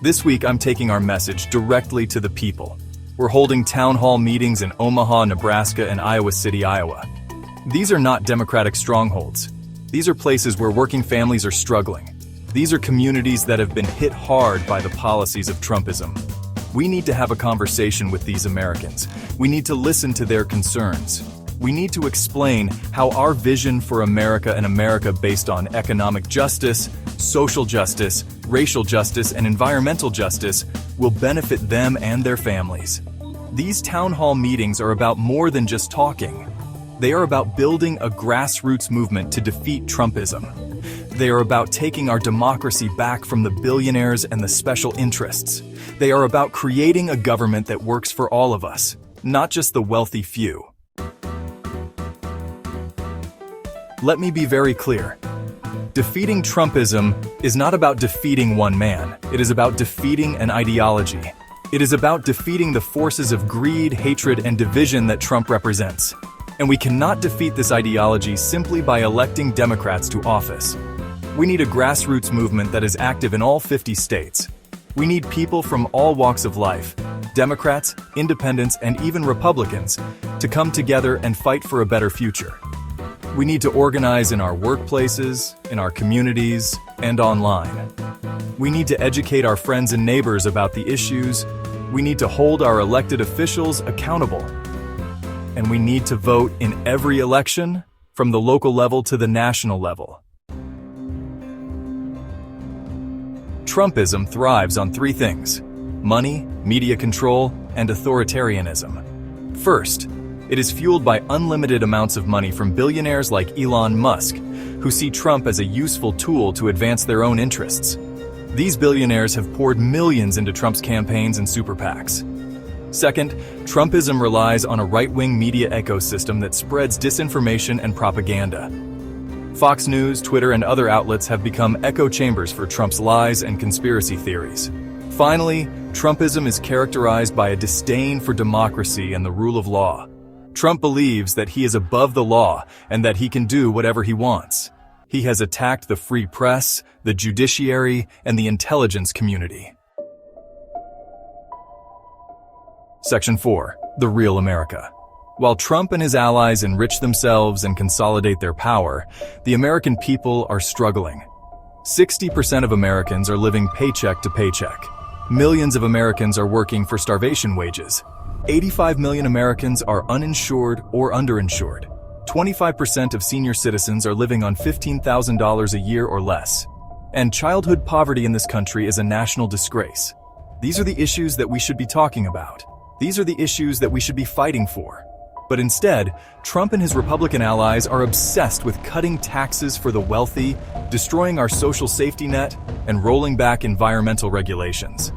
This week, I'm taking our message directly to the people. We're holding town hall meetings in Omaha, Nebraska, and Iowa City, Iowa. These are not Democratic strongholds. These are places where working families are struggling. These are communities that have been hit hard by the policies of Trumpism. We need to have a conversation with these Americans. We need to listen to their concerns. We need to explain how our vision for America, and America based on economic justice, social justice, racial justice, and environmental justice, will benefit them and their families. These town hall meetings are about more than just talking. They are about building a grassroots movement to defeat Trumpism. They are about taking our democracy back from the billionaires and the special interests. They are about creating a government that works for all of us, not just the wealthy few. Let me be very clear. Defeating Trumpism is not about defeating one man. It is about defeating an ideology. It is about defeating the forces of greed, hatred, and division that Trump represents. And we cannot defeat this ideology simply by electing Democrats to office. We need a grassroots movement that is active in all 50 states. We need people from all walks of life, Democrats, independents, and even Republicans, to come together and fight for a better future. We need to organize in our workplaces, in our communities, and online. We need to educate our friends and neighbors about the issues. We need to hold our elected officials accountable. And we need to vote in every election, from the local level to the national level. Trumpism thrives on three things: money, media control, and authoritarianism. First, it is fueled by unlimited amounts of money from billionaires like Elon Musk, who see Trump as a useful tool to advance their own interests. These billionaires have poured millions into Trump's campaigns and super PACs. Second, Trumpism relies on a right-wing media ecosystem that spreads disinformation and propaganda. Fox News, Twitter, and other outlets have become echo chambers for Trump's lies and conspiracy theories. Finally, Trumpism is characterized by a disdain for democracy and the rule of law. Trump believes that he is above the law and that he can do whatever he wants. He has attacked the free press, the judiciary, and the intelligence community. Section 4. The Real America. While Trump and his allies enrich themselves and consolidate their power, the American people are struggling. 60% of Americans are living paycheck to paycheck. Millions of Americans are working for starvation wages. 85 million Americans are uninsured or underinsured. 25% of senior citizens are living on $15,000 a year or less. And childhood poverty in this country is a national disgrace. These are the issues that we should be talking about. These are the issues that we should be fighting for. But instead, Trump and his Republican allies are obsessed with cutting taxes for the wealthy, destroying our social safety net, and rolling back environmental regulations.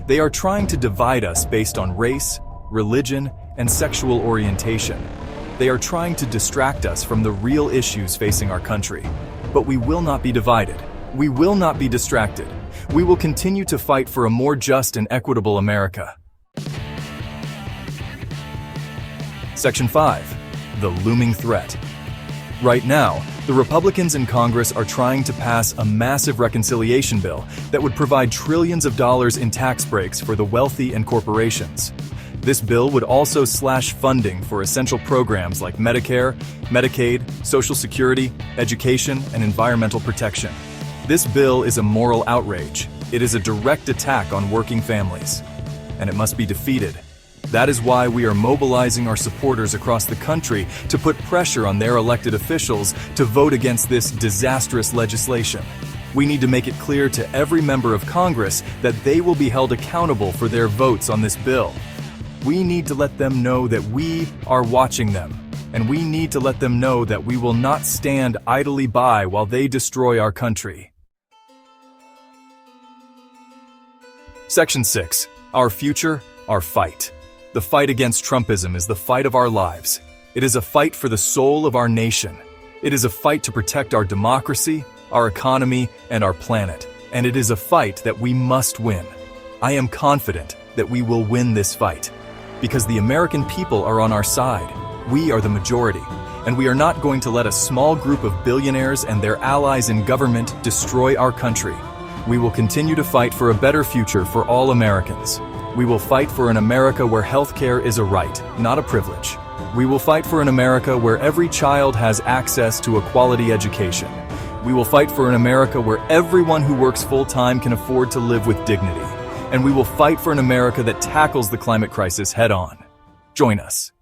They are trying to divide us based on race, religion, and sexual orientation. They are trying to distract us from the real issues facing our country. But we will not be divided. We will not be distracted. We will continue to fight for a more just and equitable America. Section 5. The looming threat. Right now, the Republicans in Congress are trying to pass a massive reconciliation bill that would provide trillions of dollars in tax breaks for the wealthy and corporations. This bill would also slash funding for essential programs like Medicare, Medicaid, Social Security, education, and environmental protection. This bill is a moral outrage. It is a direct attack on working families, and it must be defeated. That is why we are mobilizing our supporters across the country to put pressure on their elected officials to vote against this disastrous legislation. We need to make it clear to every member of Congress that they will be held accountable for their votes on this bill. We need to let them know that we are watching them, and we need to let them know that we will not stand idly by while they destroy our country. Section 6. Our future, our fight. The fight against Trumpism is the fight of our lives. It is a fight for the soul of our nation. It is a fight to protect our democracy, our economy, and our planet. And it is a fight that we must win. I am confident that we will win this fight, because the American people are on our side. We are the majority, and we are not going to let a small group of billionaires and their allies in government destroy our country. We will continue to fight for a better future for all Americans. We will fight for an America where healthcare is a right, not a privilege. We will fight for an America where every child has access to a quality education. We will fight for an America where everyone who works full-time can afford to live with dignity. And we will fight for an America that tackles the climate crisis head-on. Join us.